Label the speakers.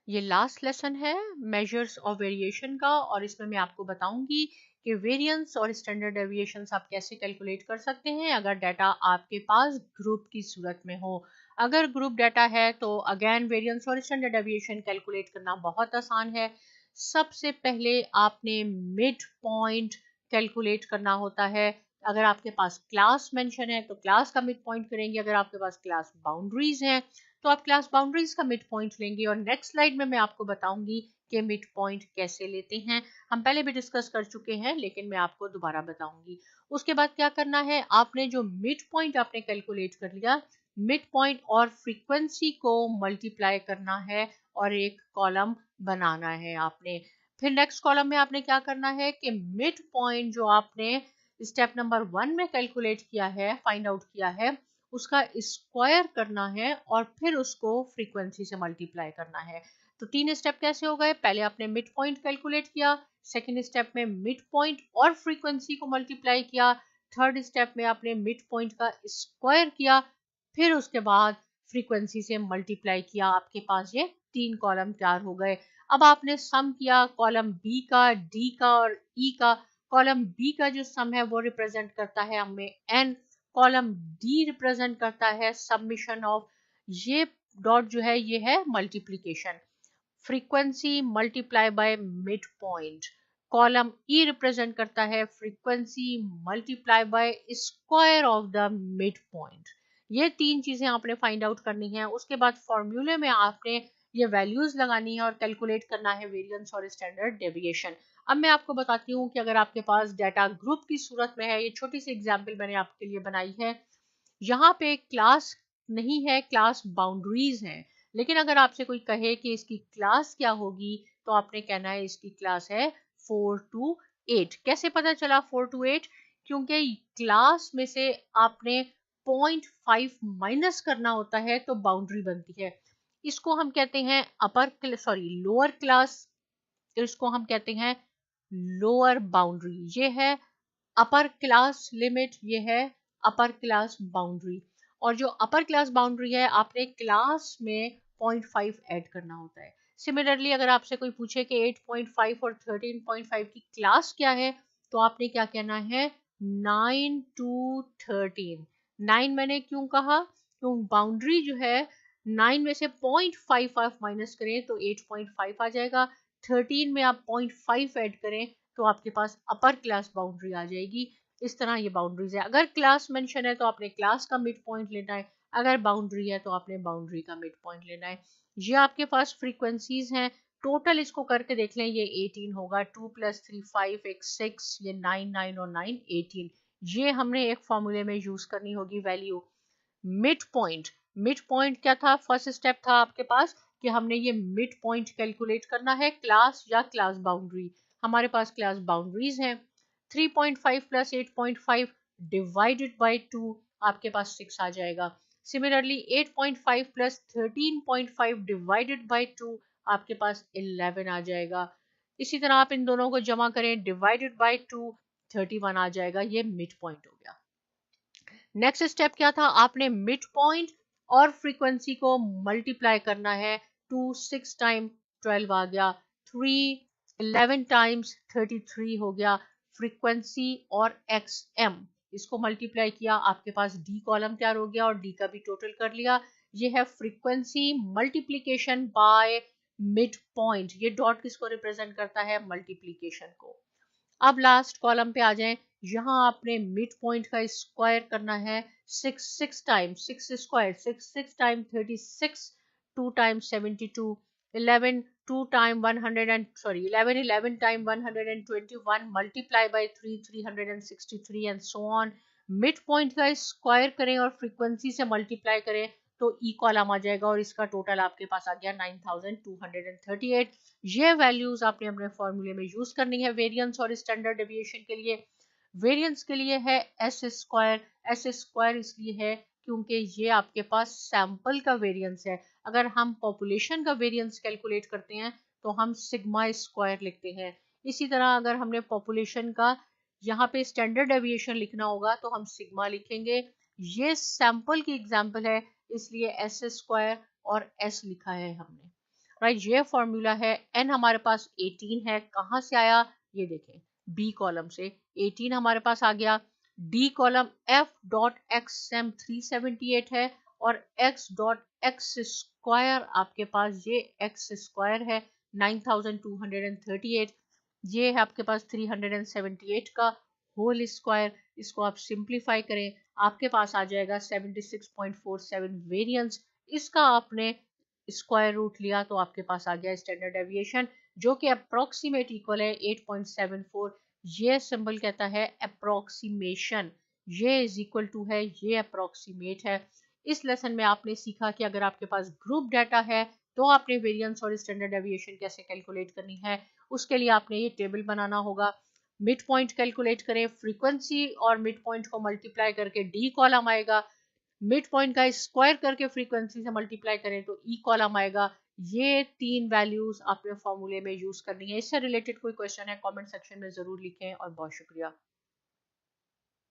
Speaker 1: ये last lesson है measures of variation का, और इसमें मैं आपको बताऊंगी कि वेरिएंस और स्टैंडर्ड डेविएशंस आप कैसे कैलकुलेट कर सकते हैं अगर डाटा आपके पास ग्रुप की सूरत में हो। अगर ग्रुप डाटा है तो अगेन वेरिएंस और स्टैंडर्ड डेविएशन कैलकुलेट करना बहुत आसान है। सबसे पहले आपने मिड पॉइंट कैलकुलेट करना होता है। अगर आपके पास क्लास मेंशन है तो क्लास का मिड पॉइंट करेंगे, अगर आपके पास क्लास बाउंड्रीज हैं तो आप क्लास बाउंड्रीज का मिड पॉइंट लेंगे, और नेक्स्ट स्लाइड में मैं आपको बताऊंगी कि मिड पॉइंट कैसे लेते हैं। हम पहले भी डिस्कस कर चुके हैं लेकिन मैं आपको दोबारा बताऊंगी। उसके बाद क्या करना है, आपने जो मिड पॉइंट आपने कैलकुलेट कर लिया, मिड पॉइंट और फ्रीक्वेंसी को मल्टीप्लाई करना है और एक कॉलम बनाना है आपने। फिर नेक्स्ट कॉलम में आपने क्या करना है कि मिड पॉइंट जो आपने स्टेप नंबर 1 में कैलकुलेट किया है, फाइंड आउट किया है, उसका स्क्वायर करना है और फिर उसको फ्रीक्वेंसी से मल्टीप्लाई करना है। तो 3 स्टेप कैसे हो गए, पहले आपने मिड पॉइंट कैलकुलेट किया, सेकंड स्टेप में मिड पॉइंट और फ्रीक्वेंसी को मल्टीप्लाई किया, थर्ड स्टेप में आपने मिड पॉइंट का स्क्वायर किया, फिर उसके बाद फ्रीक्वेंसी से मल्टीप्लाई किया। आपके पास ये 3 कॉलम तैयार हो गए। अब आपने सम किया कॉलम बी का, डी का और ई का। कॉलम बी का जो सम है वो रिप्रेजेंट करता है हमें एन, कॉलम डी रिप्रेजेंट करता है सबमिशन ऑफ, ये डॉट जो है ये है multiplication, frequency multiply by mid point. Column E represent करता है frequency multiply by square of the mid point. ये 3 चीजें आपने फाइंड आउट करनी है। उसके बाद फॉर्मूले में आपने ये वैल्यूज लगानी है और कैलकुलेट करना है वेरिएंस और स्टैंडर्ड डेविएशन। अब मैं आपको बताती हूँ कि अगर आपके पास डाटा ग्रुप की सूरत में है, ये छोटी सी एग्जाम्पल मैंने आपके लिए बनाई है। यहाँ पे क्लास नहीं है, क्लास बाउंड्रीज हैं, लेकिन अगर आपसे कोई कहे कि इसकी क्लास क्या होगी तो आपने कहना है इसकी क्लास है 4 to 8। कैसे पता चला 4 to 8? क्योंकि क्लास में से आपने 0.5 माइनस करना होता है तो बाउंड्री बनती है। इसको हम कहते हैं लोअर क्लास, तो इसको हम कहते हैं लोअर बाउंड्री। ये है अपर क्लास लिमिट, ये है अपर क्लास बाउंड्री। और जो अपर क्लास बाउंड्री है आपने क्लास में 0.5 ऐड करना होता है। सिमिलरली अगर आपसे कोई पूछे कि 8.5 और 13.5 की क्लास क्या है तो आपने क्या कहना है, 9 to 13। 9 मैंने क्यों कहा, क्यों बाउंड्री जो है 9 में से 0.5 आप माइनस करें तो 8.5 आ जाएगा, 13 में आप 0.5 ऐड करें तो आपके पास अपर क्लास बाउंड्री आ जाएगी। इस तरह ये बाउंड्रीज है। अगर क्लास मेंशन है तो आपने क्लास का मिड पॉइंट लेना है, अगर बाउंड्री है तो आपने बाउंड्री का मिड पॉइंट लेना है। ये आपके पास फ्रीक्वेंसीज हैं, टोटल इसको करके देख लें, ये 18 होगा, 2 + 3 5, एक 6, ये 9 9 और 9 18। ये हमने एक फॉर्मूले में यूज करनी होगी value. Mid point, mid point क्या था, फर्स्ट स्टेप था आपके पास कि हमने ये मिड पॉइंट कैलकुलेट करना है, क्लास या क्लास बाउंड्री। हमारे पास क्लास बाउंड्रीज हैं। 3.5 + 8.5 डिवाइडेड बाय 2 आपके पास 6 आ जाएगा। सिमिलरली 8.5 + 13.5 डिवाइडेड बाय 2 आपके पास 11 आ जाएगा। इसी तरह आप इन दोनों को जमा करें, डिवाइडेड बाय 2 31 आ जाएगा। ये मिड पॉइंट हो गया। नेक्स्ट स्टेप क्या था, आपने मिड पॉइंट और फ्रीक्वेंसी को मल्टीप्लाई करना है। 2 6 टाइम 12 आ गया, 3 11 टाइम्स 33 हो गया। फ्रीक्वेंसी और XM इसको मल्टीप्लाई किया, आपके पास डी कॉलम तैयार हो गया और डी का भी टोटल कर लिया। ये है frequency multiplication by mid point. ये डॉट किसको रिप्रेजेंट करता है, मल्टीप्लीकेशन को। अब लास्ट कॉलम पे आ जाएं, यहाँ आपने मिड पॉइंट का स्क्वायर करना है। 6 time 6 square 6 time 36, 2 time 72, 11 2 time 11 time 121 multiply by 3 363 and so on. Mid point का स्क्वायर करें और फ्रीक्वेंसी से मल्टीप्लाई करें तो ई कॉलम आ जाएगा और इसका टोटल आपके पास आ गया 9238। ये वैल्यूज आपने अपने फॉर्मूले में यूज करनी है वेरिएंस और स्टैंडर्ड डेविएशन के लिए। वेरिएंस के लिए है एस स्क्वायर, एस स्क्वायर इसलिए है क्योंकि ये आपके पास सैंपल का वेरिएंस है। अगर हम पॉपुलेशन का वेरिएंस कैलकुलेट करते हैं तो हम सिग्मा स्क्वायर लिखते हैं। इसी तरह अगर हमने पॉपुलेशन का यहाँ पे स्टैंडर्ड डेविएशन लिखना होगा तो हम सिग्मा लिखेंगे। ये सैंपल की एग्जांपल है इसलिए एस स्क्वायर और एस लिखा है हमने। राइट। ये फॉर्मूला है। एन हमारे पास 18 है, कहाँ से आया ये देखें, बी कॉलम से 18 हमारे पास आ गया। D column F dot X M 378 है और एक्स डॉट एक्स स्क्वायर आपके पास ये एक्स स्क्वायर है 9238, ये है आपके पास 378 का होल स्क्वायर। इसको आप सिंप्लीफाई करें, आपके पास आ जाएगा 76.47 वेरिएंस। इसका आपने स्क्वायर रूट लिया तो आपके पास आ गया स्टैंडर्ड डेविएशन, जो कि अप्रोक्सीमेट इक्वल है 8.74। ये सिंबल कहता है अप्रोक्सीमेशन, ये इज इक्वल टू है, ये अप्रोक्सीमेट है। इस लेसन में आपने सीखा कि अगर आपके पास ग्रुप डाटा है तो आपने वेरिएंस और स्टैंडर्ड डेविएशन कैसे कैलकुलेट करनी है। उसके लिए आपने ये टेबल बनाना होगा। मिड पॉइंट कैलकुलेट करें, फ्रीक्वेंसी और मिड पॉइंट को मल्टीप्लाई करके डी कॉलम आएगा, मिड पॉइंट का स्क्वायर करके फ्रीक्वेंसी से मल्टीप्लाई करें तो ई कॉलम आएगा। ये 3 वैल्यूज आपने फॉर्मूले में यूज करनी है। इससे रिलेटेड कोई क्वेश्चन है कमेंट सेक्शन में जरूर लिखें और बहुत शुक्रिया।